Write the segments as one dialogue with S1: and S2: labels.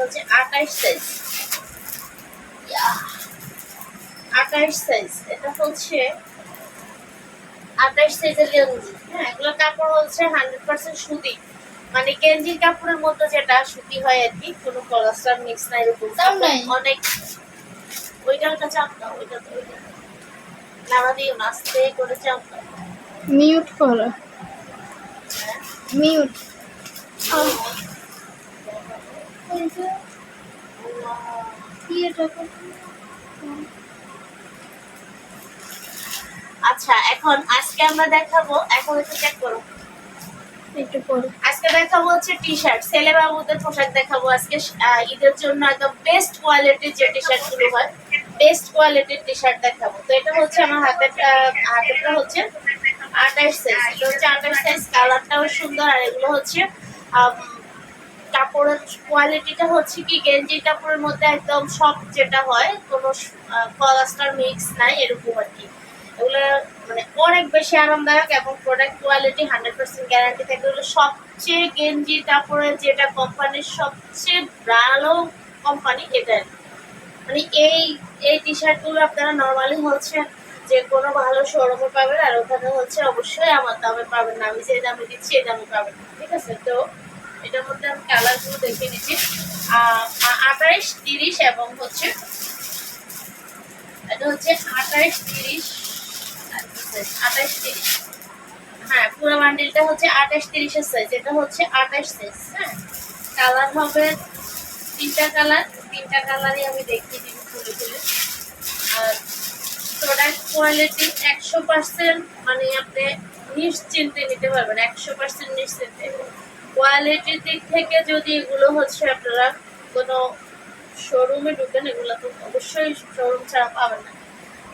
S1: হচ্ছে 28 size, 28 size. এটা হচ্ছে 28 সাইজের গেঞ্জি। হ্যাঁ, এগুলো কাপড় হচ্ছে 100% সুতি, মানে গেঞ্জির কাপড়ের মতো যেটা সুতি হয় আর কি, কোনো পলিস্টার মিক্স নাই এরকম। অনেক ওইটা চাপ দাও, ওইটা নাড়া দিও না, আস্তে করে চাপ দাও।
S2: মিউট করো, মিউট।
S1: আচ্ছা, এখন আজকে আমরা দেখাবো, এখন একটু চেক করো,
S2: একটু পরে
S1: আজকে দেখাবো হচ্ছে টি শার্ট, ছেলে বাবুদের পোশাক দেখাবো আজকে। ঈদের জন্য একদম বেস্ট কোয়ালিটির যে টি শার্ট গুলো হয়, বেস্ট কোয়ালিটির টি শার্ট দেখাবো। তো এটা হচ্ছে আমার হাতেরটা হচ্ছে 28 সাইজ, এটা হচ্ছে 28 সাইজ। কালারটাও সুন্দর, আর এগুলো হচ্ছে কাপড়ের কোয়ালিটিটা হচ্ছে কি গেঞ্জির কাপড়ের মধ্যে একদম সফট যেটা হয়, কোনো পলিস্টার মিক্স নাই এরকম আর কি। এগুলো মানে অনেক বেশি আরামদায়ক এবং প্রোডাক্ট কোয়ালিটি 100% গ্যারান্টি থাকে। এগুলো সবচেয়ে গেঞ্জি কাপড়ের যেটা কোম্পানির সবচেয়ে ভালো কোম্পানি এটা, মানে এই টি শার্টগুলো আপনারা নর্মালি হচ্ছে যে কোনো ভালো শোরুমে পাবেন, আর ওখানে হচ্ছে অবশ্যই আমার দামে পাবেন না, আমি যে দামে দিচ্ছি এই দামে পাবেন, ঠিক আছে? তো এটার মধ্যে আমি কালারগুলো দেখিয়ে দিচ্ছি। 28, 30 এবং হচ্ছে এটা হচ্ছে 28, 30, 28, 30। হ্যাঁ, পুরো বান্ডিলটা হচ্ছে 28, 30 এর সাইজ। এটা হচ্ছে 28 সাইজ। হ্যাঁ, কালার হবে তিনটা কালারই আমি দেখিয়ে দিব খুলে খুলে। আর প্রোডাক্ট কোয়ালিটি 100%, মানে আপনি নিশ্চিন্তে নিতে পারবেন, 100% নিশ্চিন্তে। কোয়ালিটির দিক থেকে যদি এগুলো হচ্ছে আপনারা কোনো শোরুমে ঢুকেন, এগুলো তো অবশ্যই শোরুম ছাড়া পাবেন না।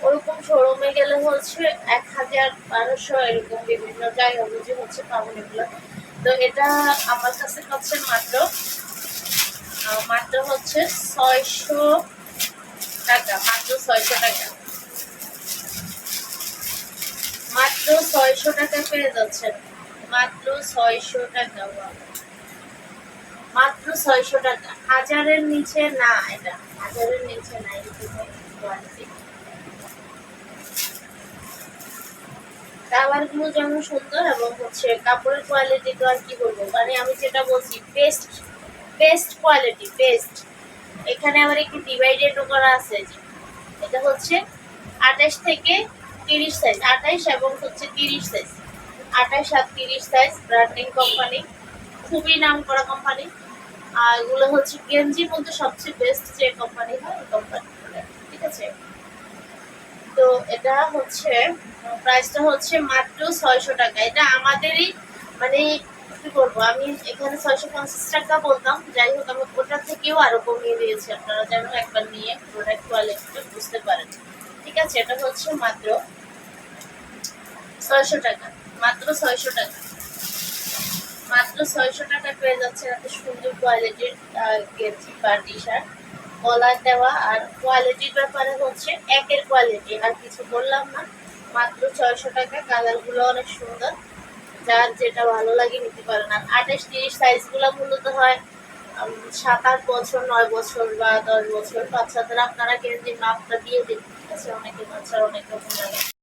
S1: ওরকম শোরুমে গেলে হচ্ছে 1000, 1200 এরকম বিভিন্ন জায়গা বুঝে হচ্ছে পাবেন এগুলো। তো এটা আমার কাছে হচ্ছে মাত্র হচ্ছে 600 টাকা, মাত্র 600 টাকা, মাত্র 600 টাকা পেয়ে যাচ্ছেন, মাত্র 600 টাকা, মাত্র 600 টাকা। 1000-এর নিচে না, এটা 1000-এর নিচে না এরকম কোয়ালিটি। কালারগুলো যেমন সুন্দর এবং হচ্ছে কাপড়ের কোয়ালিটি তো আর কি বলবো, মানে আমি যেটা বলছি বেস্ট কোয়ালিটি, বেস্ট। এখানে আবার একটু ডিভাইডেডও করা আছে, যে এটা হচ্ছে 28 থেকে 30 সাইজ, 28 এবং হচ্ছে 30 সাইজ, 28 আর 30 সাইজ। ব্র্যান্ডিং কোম্পানি, খুবই নাম করা কোম্পানি। আর এগুলো হচ্ছে গেঞ্জির মধ্যে সবচেয়ে বেস্ট যে কোম্পানি হয় ওই কোম্পানি, ঠিক আছে? তো এটা হচ্ছে প্রাইসটা হচ্ছে মাত্র 600 টাকা। এটা আমাদেরই, মানে কি বলবো, আমি এখানে 650 টাকা বলতাম, যাই হোক আমি ওটার থেকেও আরো কমিয়ে দিয়েছি, আপনারা যেন একবার নিয়ে প্রোডাক্ট কোয়ালিটিটা বুঝতে পারেন, ঠিক আছে? এটা হচ্ছে মাত্র 600 টাকা, মাত্র 600 টাকা, মাত্র 600 টাকা পেয়ে যাচ্ছে এত সুন্দর কোয়ালিটির গেঞ্জি বা টি শার্ট, কলার দেওয়া। আর কোয়ালিটির ব্যাপারে হচ্ছে একের কোয়ালিটি, আর কিছু বললাম না, মাত্র 600 টাকা। কালারগুলো অনেক সুন্দর, যার যেটা ভালো লাগে নিতে পারেন। আর 28, 30 সাইজগুলো মূলত হয় 7-8 বছর, 9 বছর বা 10 বছর বাচ্চাদের। আপনারা গেঞ্জির মাপটা দিয়ে দিন, ঠিক আছে? অনেকে বাচ্চার অনেক রকম লাগে।